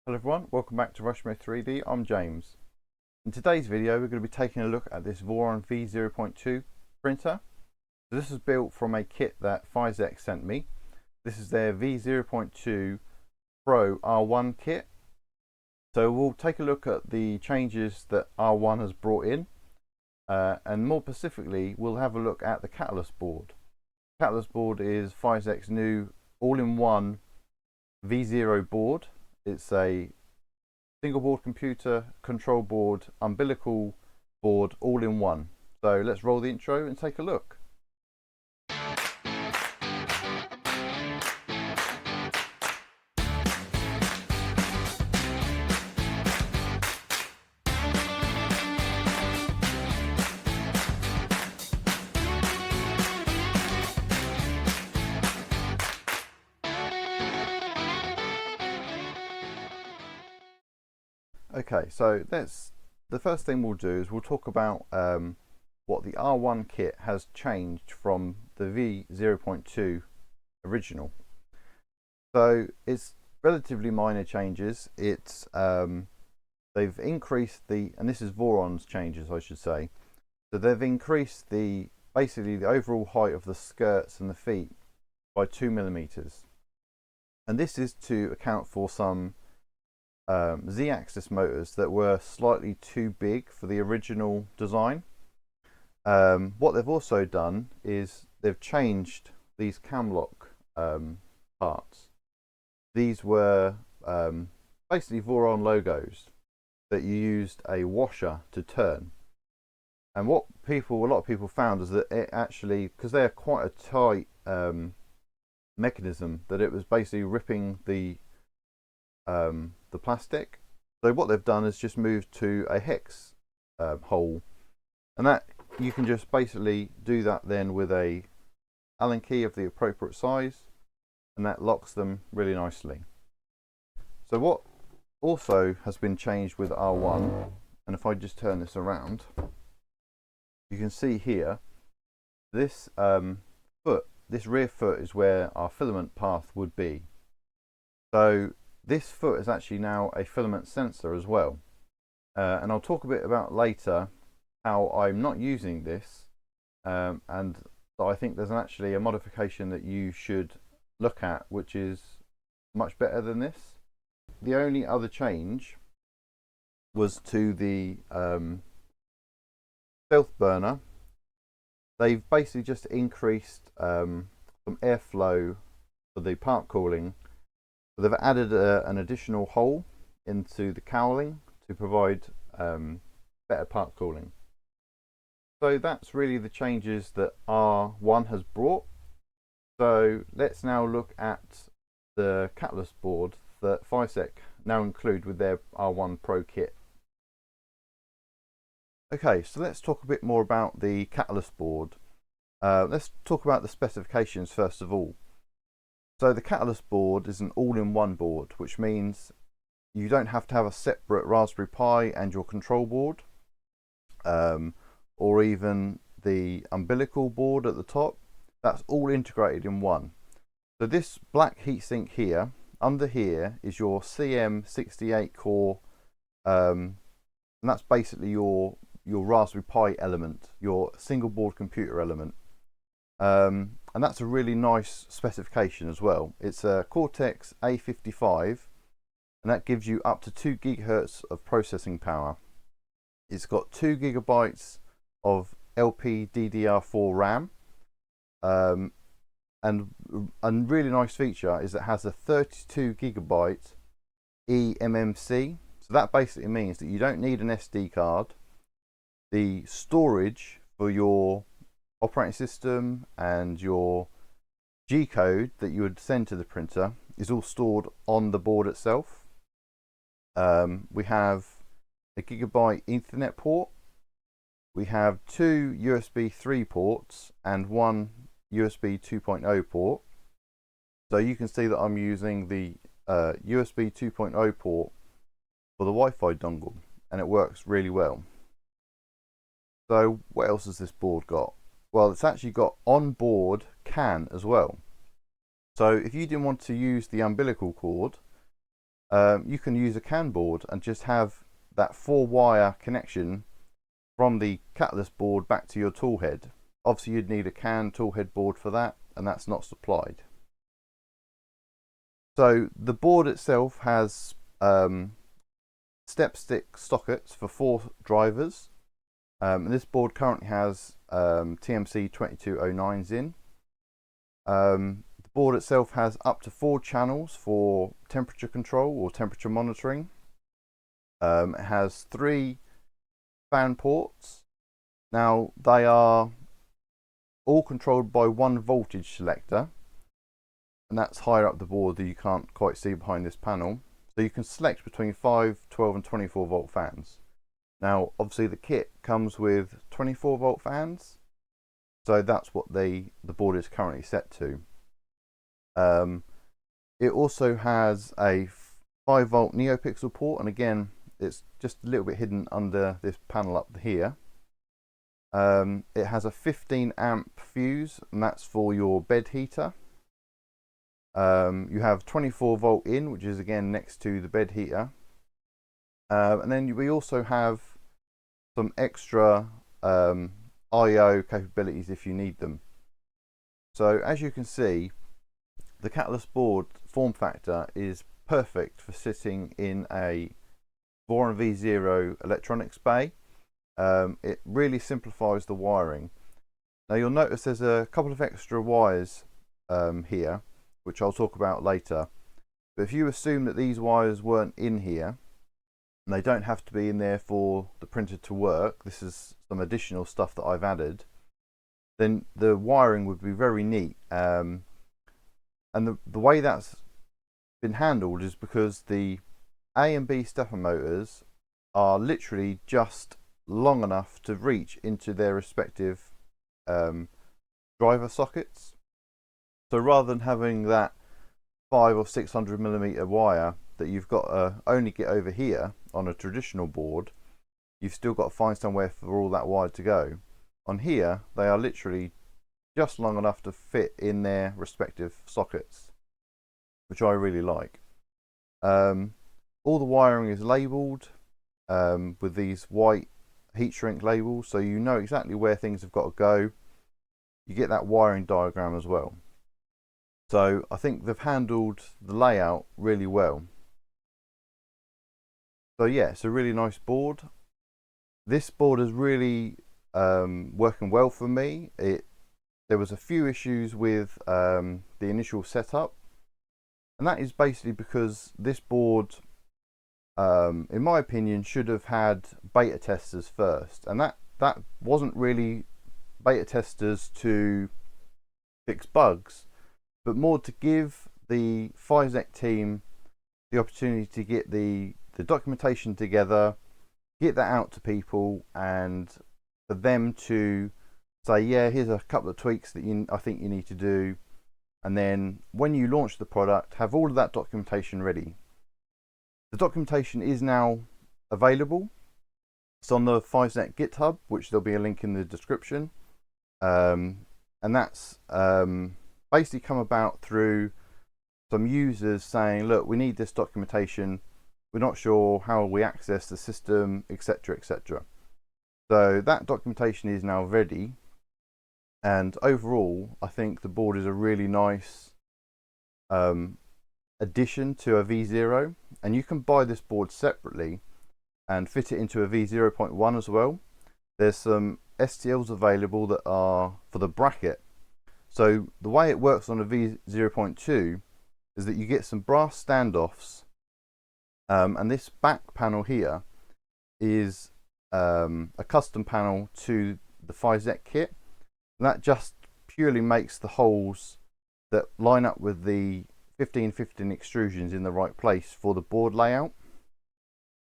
Hello everyone, welcome back to Rushmore 3D. I'm James. In today's video we're going to be taking a look at this Voron v0.2 printer. So this was built from a kit that Fysetc sent me. This is their v0.2 Pro R1 kit. So we'll take a look at the changes that R1 has brought in, and more specifically we'll have a look at the catalyst board. The catalyst board is Fysetc's new all-in-one V0 board. It's a single board computer, control board, umbilical board, all in one. So let's roll the intro and take a look. Okay, so the first thing we'll do is we'll talk about what the R1 kit has changed from the V0.2 original. So it's relatively minor changes. It's they've increased and this is Voron's changes, I should say. So they've increased basically the overall height of the skirts and the feet by 2 millimeters, and this is to account for some Z-axis motors that were slightly too big for the original design. What they've also done is they've changed these camlock parts. These were basically Voron logos that you used a washer to turn. And what a lot of people found is that it actually, because they're quite a tight mechanism, that it was basically ripping the plastic. So what they've done is just moved to a hex hole, and that you can just basically do that then with a Allen key of the appropriate size, and that locks them really nicely. So what also has been changed with R1, and if I just turn this around, you can see here this this rear foot is where our filament path would be. So this foot is actually now a filament sensor as well, and I'll talk a bit about later how I'm not using this, and I think there's actually a modification that you should look at which is much better than this. The only other change was to the stealth burner. They've basically just increased some airflow for the part cooling. They've added an additional hole into the cowling to provide better part cooling. So that's really the changes that R1 has brought. So let's now look at the catalyst board that Fysetc now include with their R1 Pro kit. Okay, so let's talk a bit more about the catalyst board. Let's talk about the specifications first of all. So the catalyst board is an all-in-one board, which means you don't have to have a separate Raspberry Pi and your control board, or even the umbilical board at the top. That's all integrated in one. So this black heatsink here, under here, is your CM68 core, and that's basically your Raspberry Pi element, your single board computer element. And that's a really nice specification as well. It's a Cortex A55, and that gives you up to 2 gigahertz of processing power. It's got 2 gigabytes of LPDDR4 RAM, and a really nice feature is it has a 32 gigabyte eMMC. So that basically means that you don't need an SD card. The storage for your operating system and your G code that you would send to the printer is all stored on the board itself. We have a gigabyte Ethernet port. We have 2 USB 3 ports and 1 USB 2.0 port. So you can see that I'm using the USB 2.0 port for the Wi-Fi dongle, and it works really well. So what else has this board got? Well, it's actually got onboard CAN as well. So if you didn't want to use the umbilical cord, you can use a CAN board and just have that 4-wire connection from the catalyst board back to your tool head. Obviously you'd need a CAN tool head board for that, and that's not supplied. So the board itself has step stick sockets for 4 drivers, and this board currently has TMC 2209s in. The board itself has up to 4 channels for temperature control or temperature monitoring. It has 3 fan ports. Now they are all controlled by 1 voltage selector, and that's higher up the board that you can't quite see behind this panel. So you can select between 5, 12 and 24 volt fans. Now obviously the kit comes with 24 volt fans, so that's what the board is currently set to. It also has a 5 volt NeoPixel port, and again it's just a little bit hidden under this panel up here. It has a 15 amp fuse, and that's for your bed heater. You have 24 volt in, which is again next to the bed heater. And then we also have some extra I/O capabilities if you need them. So as you can see, the catalyst board form factor is perfect for sitting in a Voron V0 electronics bay. It really simplifies the wiring. Now you'll notice there's a couple of extra wires here, which I'll talk about later. But if you assume that these wires weren't in here, and they don't have to be in there for the printer to work, this is some additional stuff that I've added, then the wiring would be very neat. And the way that's been handled is because the A and B stepper motors are literally just long enough to reach into their respective driver sockets. So rather than having that 500 or 600 millimeter wire that you've got to only get over here on a traditional board, you've still got to find somewhere for all that wire to go. On here, they are literally just long enough to fit in their respective sockets, which I really like. All the wiring is labelled with these white heat shrink labels, so you know exactly where things have got to go. You get that wiring diagram as well. So I think they've handled the layout really well. So yeah, it's a really nice board. This board is really working well for me. There was a few issues with the initial setup, and that is basically because this board, in my opinion, should have had beta testers first, and that wasn't really beta testers to fix bugs, but more to give the Fysetc team the opportunity to get the documentation together, get that out to people, and for them to say, yeah, here's a couple of tweaks that I think you need to do, and then when you launch the product, have all of that documentation ready. The documentation is now available. It's on the Fysetc GitHub, which there'll be a link in the description, and that's basically come about through some users saying, look, we need this documentation, we're not sure how we access the system, etc, etc. So that documentation is now ready, and overall I think the board is a really nice addition to a V0, and you can buy this board separately and fit it into a V0.1 as well. There's some STLs available that are for the bracket. So the way it works on a V0.2 is that you get some brass standoffs, and this back panel here is a custom panel to the Fysetc kit. And that just purely makes the holes that line up with the 1515 extrusions in the right place for the board layout.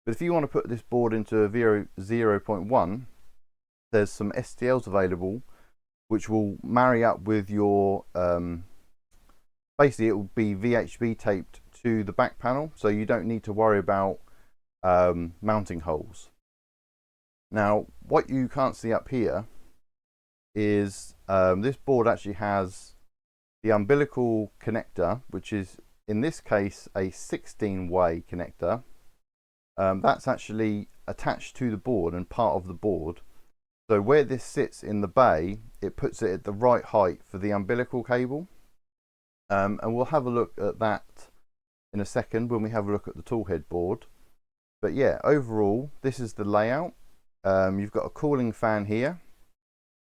But if you want to put this board into a V0.1, there's some STLs available which will marry up with your basically it will be VHB taped to the back panel, so you don't need to worry about mounting holes. Now what you can't see up here is this board actually has the umbilical connector, which is in this case a 16-way connector. That's actually attached to the board and part of the board. So where this sits in the bay, it puts it at the right height for the umbilical cable. And we'll have a look at that in a second when we have a look at the toolhead board. But yeah, overall, this is the layout. You've got a cooling fan here.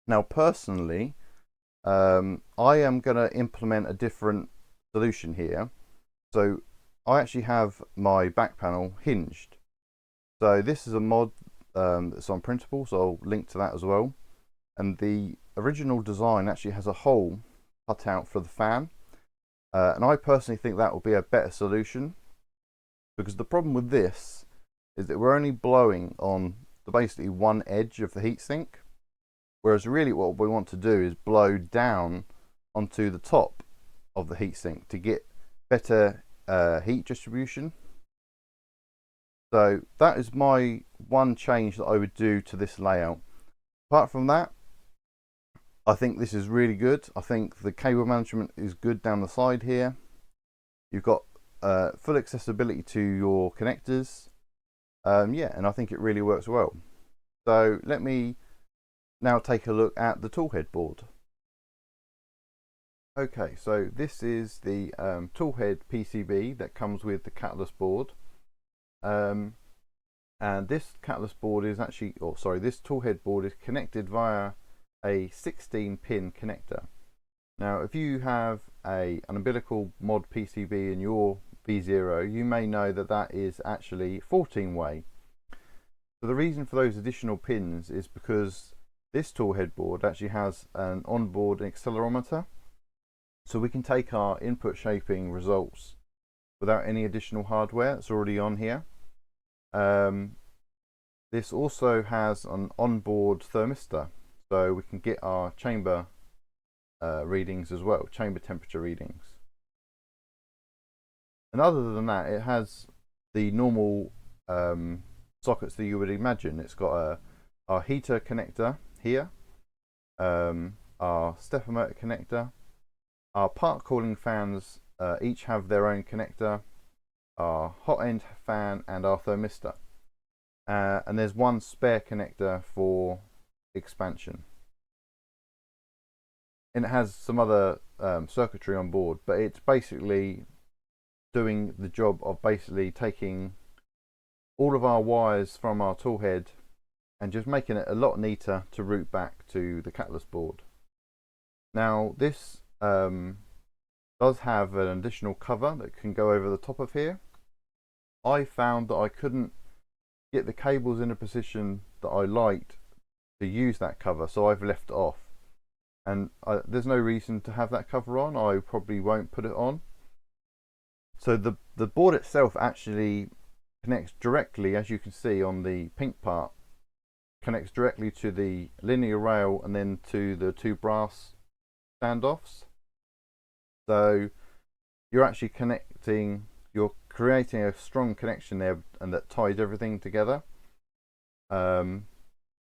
Now personally, I am going to implement a different solution here. So I actually have my back panel hinged. So this is a mod that's on Printable, so I'll link to that as well. And the original design actually has a hole cut out for the fan. And I personally think that will be a better solution, because the problem with this is that we're only blowing on basically one edge of the heatsink, whereas really what we want to do is blow down onto the top of the heatsink to get better heat distribution. So that is my one change that I would do to this layout. Apart from that, I think this is really good. I think the cable management is good down the side here. You've got full accessibility to your connectors. Yeah, and I think it really works well. So let me now take a look at the toolhead board. Okay, so this is the Toolhead PCB that comes with the catalyst board. And this catalyst board is actually, this toolhead board is connected via a 16-pin connector. Now, if you have an umbilical mod PCB in your V0, you may know that that is actually 14-way. So the reason for those additional pins is because this toolhead board actually has an onboard accelerometer, so we can take our input shaping results without any additional hardware that's already on here. This also has an onboard thermistor, so we can get our chamber readings as well, chamber temperature readings. And other than that, it has the normal sockets that you would imagine. It's got our heater connector here, our stepper motor connector, our part cooling fans each have their own connector, our hot end fan, and our thermistor. And there's one spare connector for expansion. And it has some other circuitry on board, but it's basically doing the job of basically taking all of our wires from our toolhead and just making it a lot neater to route back to the catalyst board. Now this does have an additional cover that can go over the top of here. I found that I couldn't get the cables in a position that I liked to use that cover, so I've left it off. And there's no reason to have that cover on. I probably won't put it on. So the board itself actually connects directly, as you can see on the pink part, connects directly to the linear rail and then to the two brass standoffs. So you're actually connecting, you're creating a strong connection there, and that ties everything together. And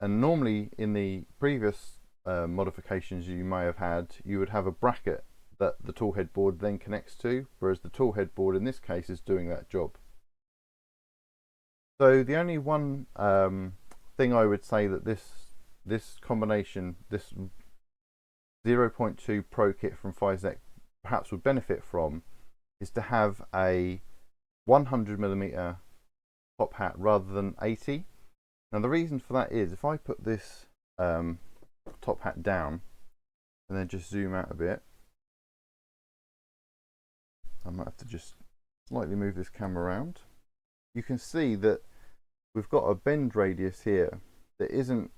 normally in the previous modifications you may have had, you would have a bracket that the toolhead board then connects to, whereas the toolhead board in this case is doing that job. So the only one thing I would say that this combination, this 0.2 Pro kit from Fysetc perhaps would benefit from, is to have a 100mm Tophat rather than 80. Now the reason for that is, if I put this Tophat down and then just zoom out a bit, I might have to just slightly move this camera around. You can see that we've got a bend radius here that isn't,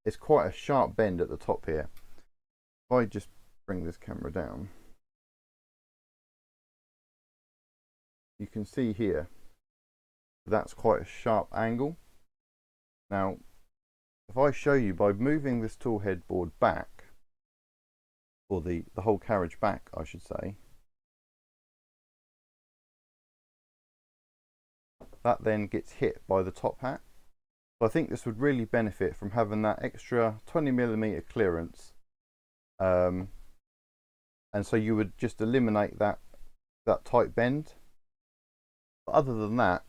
it's quite a sharp bend at the top here. If I just bring this camera down, you can see here that's quite a sharp angle. Now if I show you by moving this toolhead board back, or the whole carriage back I should say, that then gets hit by the Tophat. So I think this would really benefit from having that extra 20mm clearance, and so you would just eliminate that that tight bend. But other than that,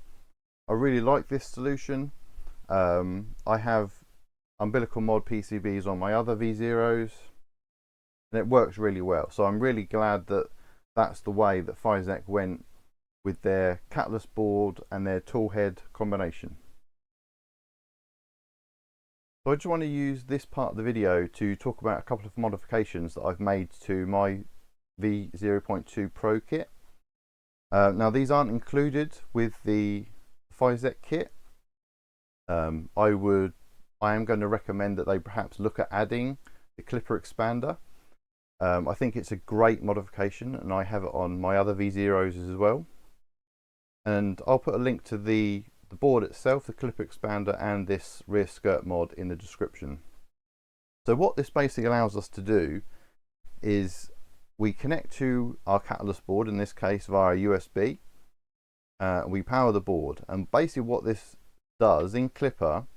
I really like this solution. I have Umbilical mod PCBs on my other V0s, and it works really well. So I'm really glad that that's the way that Fysetc went with their catalyst board and their toolhead combination. So I just want to use this part of the video to talk about a couple of modifications that I've made to my V0.2 Pro kit. Now these aren't included with the Fysetc kit. I am going to recommend that they perhaps look at adding the clipper expander. I think it's a great modification, and I have it on my other V0s as well. And I'll put a link to the board itself, the clipper expander, and this rear skirt mod in the description. So what this basically allows us to do is we connect to our catalyst board, in this case via USB. We power the board, and basically what this does in clipper,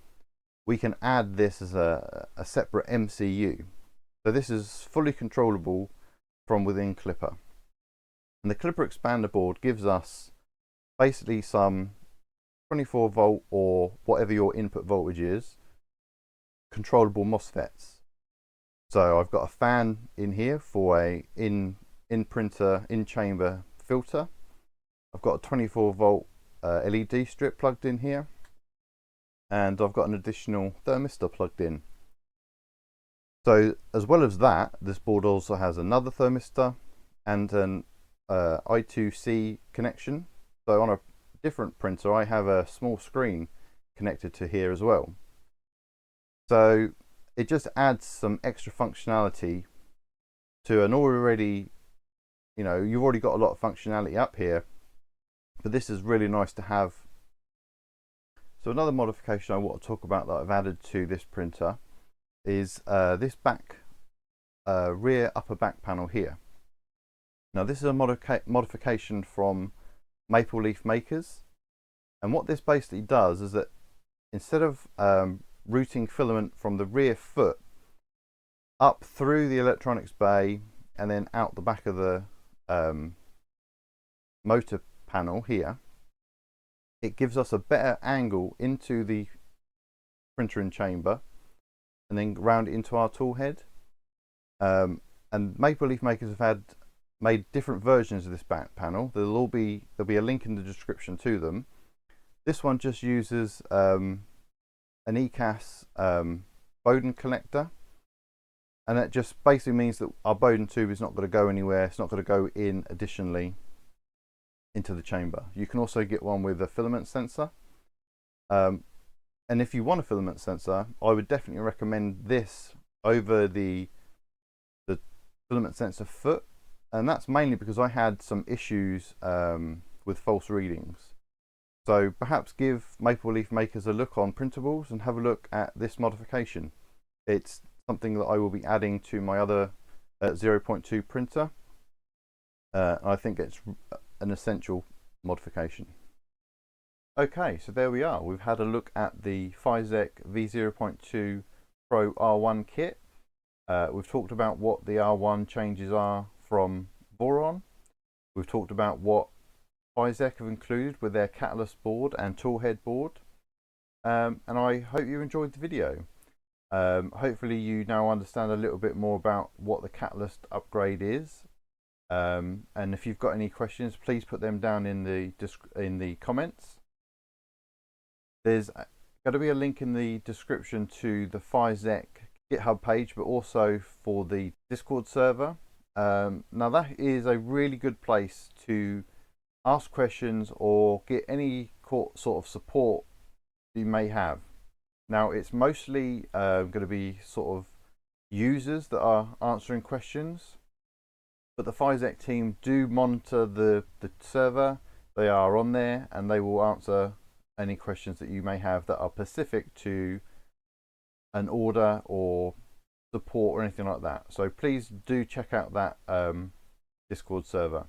we can add this as a separate MCU. So this is fully controllable from within clipper. And the clipper expander board gives us basically some 24 volt or whatever your input voltage is, controllable MOSFETs. So I've got a fan in here for a in-printer, in-chamber filter. I've got a 24 volt LED strip plugged in here, and I've got an additional thermistor plugged in. So as well as that, this board also has another thermistor and an I2C connection. So on a different printer, I have a small screen connected to here as well. So it just adds some extra functionality to an already, you've already got a lot of functionality up here, but this is really nice to have. So another modification I want to talk about that I've added to this printer is this rear upper back panel here. Now this is a modification from Maple Leaf Makers, and what this basically does is that instead of routing filament from the rear foot up through the electronics bay and then out the back of the motor panel here, it gives us a better angle into the printer in chamber and then round it into our tool head. And Maple Leaf Makers have made different versions of this back panel. There'll be a link in the description to them. This one just uses an ECAS Bowden connector, and that just basically means that our Bowden tube is not going to go anywhere. It's not going to go in additionally into the chamber. You can also get one with a filament sensor, and if you want a filament sensor, I would definitely recommend this over the filament sensor foot, and that's mainly because I had some issues with false readings. So perhaps give Maple Leaf Makers a look on printables and have a look at this modification. It's something that I will be adding to my other 0.2 printer. I think it's an essential modification. Okay, so there we are. We've had a look at the Fysetc V0.2 Pro R1 kit. We've talked about what the R1 changes are from Voron. We've talked about what Fysetc have included with their catalyst board and toolhead board. And I hope you enjoyed the video. Hopefully you now understand a little bit more about what the catalyst upgrade is. And if you've got any questions, please put them down in the comments. There's going to be a link in the description to the Fysetc GitHub page, but also for the Discord server. Now that is a really good place to ask questions or get any sort of support you may have. Now it's mostly going to be sort of users that are answering questions, but the Fysetc team do monitor the server. They are on there and they will answer any questions that you may have that are specific to an order or support or anything like that. So please do check out that Discord server.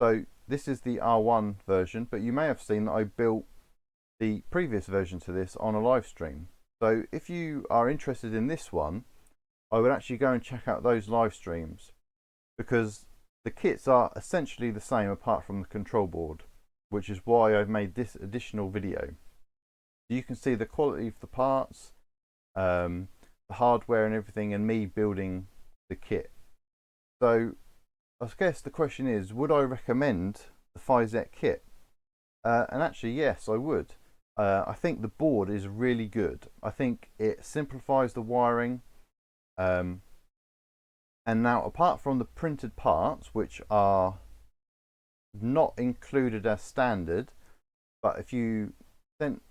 So this is the R1 version, but you may have seen that I built the previous version to this on a live stream. So if you are interested in this one, I would actually go and check out those live streams, because The kits are essentially the same apart from the control board, which is why I've made this additional video. You can see the quality of the parts, the hardware and everything, and me building the kit. So I guess the question is, would I recommend the Fysetc kit? And actually, yes, I would. I think the board is really good. I think it simplifies the wiring. And now, apart from the printed parts, which are not included as standard, but if you sent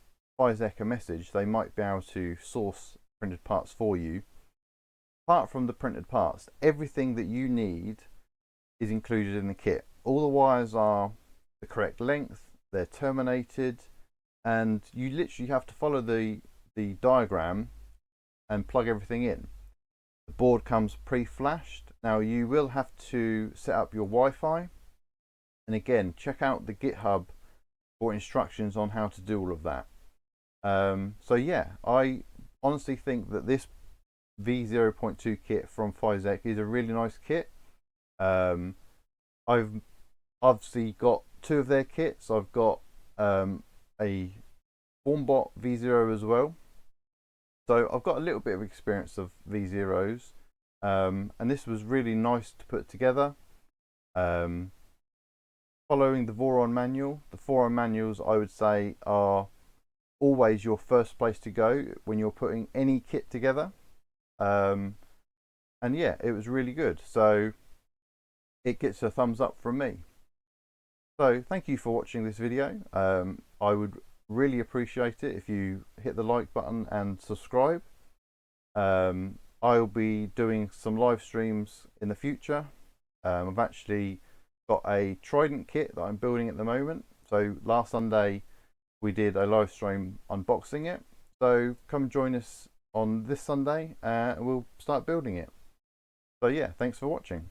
Fysetc a message, they might be able to source printed parts for you. Apart from the printed parts, everything that you need is included in the kit. All the wires are the correct length, they're terminated, and you literally have to follow the diagram and plug everything in. The board comes pre-flashed. Now you will have to set up your Wi-Fi, and again, check out the GitHub for instructions on how to do all of that. So yeah, I honestly think that this V0.2 kit from Fysetc is a really nice kit. I've obviously got two of their kits. I've got a Warmbot V0 as well. So I've got a little bit of experience of V0s, and this was really nice to put together. Following the Voron manual. The Voron manuals, I would say, are always your first place to go when you're putting any kit together. And yeah, it was really good. So it gets a thumbs up from me. So thank you for watching this video. I would really appreciate it if you hit the like button and subscribe. I'll be doing some live streams in the future. I've actually got a Trident kit that I'm building at the moment. So last Sunday we did a live stream unboxing it. So come join us on this Sunday and we'll start building it. So yeah, thanks for watching.